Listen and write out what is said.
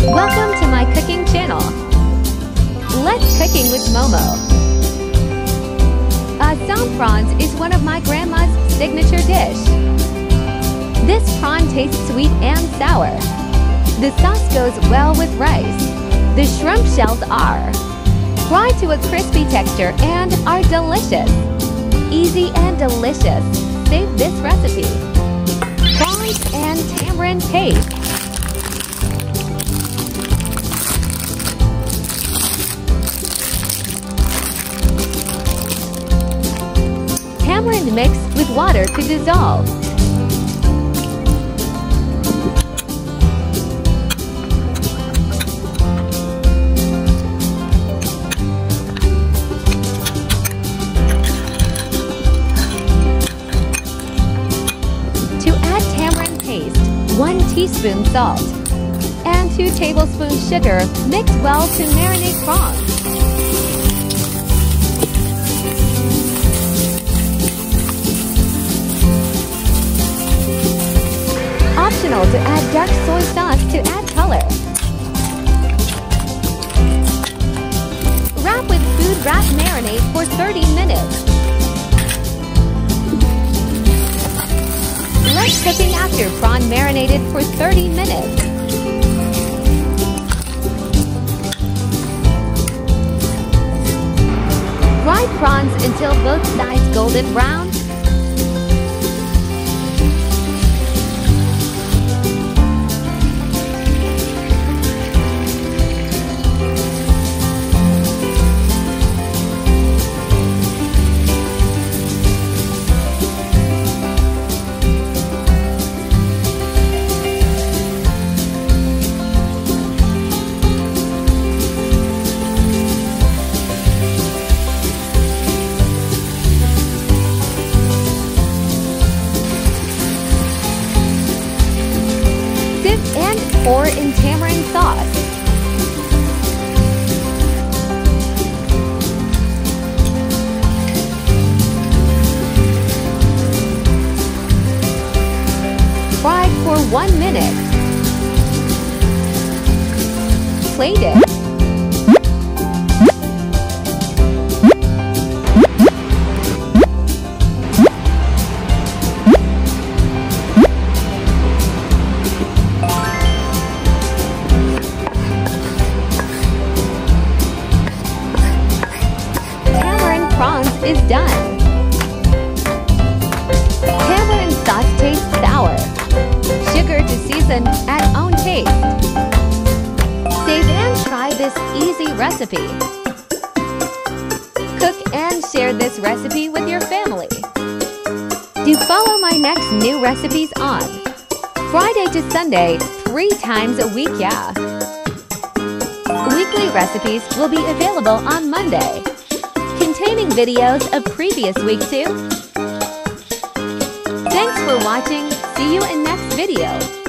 Welcome to my cooking channel. Let's cooking with Momo. Assam prawns is one of my grandma's signature dish. This prawn tastes sweet and sour. The sauce goes well with rice. The shrimp shells are fried to a crispy texture and are delicious. Easy and delicious. Save this recipe. Prawns and tamarind paste. Tamarind mix with water to dissolve. To add tamarind paste, 1 teaspoon salt, and 2 tablespoons sugar. Mix well to marinate prawns. Optional to add dark soy sauce to add color. Wrap with food wrap marinade for 30 minutes. Let cooking after prawn marinated for 30 minutes. Fry prawns until both sides golden brown. And pour in tamarind sauce. Fry for 1 minute. Plate it. Prawns is done. Tamarind sauce tastes sour. Sugar to season at own taste. Save and try this easy recipe. Cook and share this recipe with your family. Do follow my next new recipes on Friday to Sunday, 3 times a week, yeah. Weekly recipes will be available on Monday, containing videos of previous week too. Thanks for watching. See you in next video.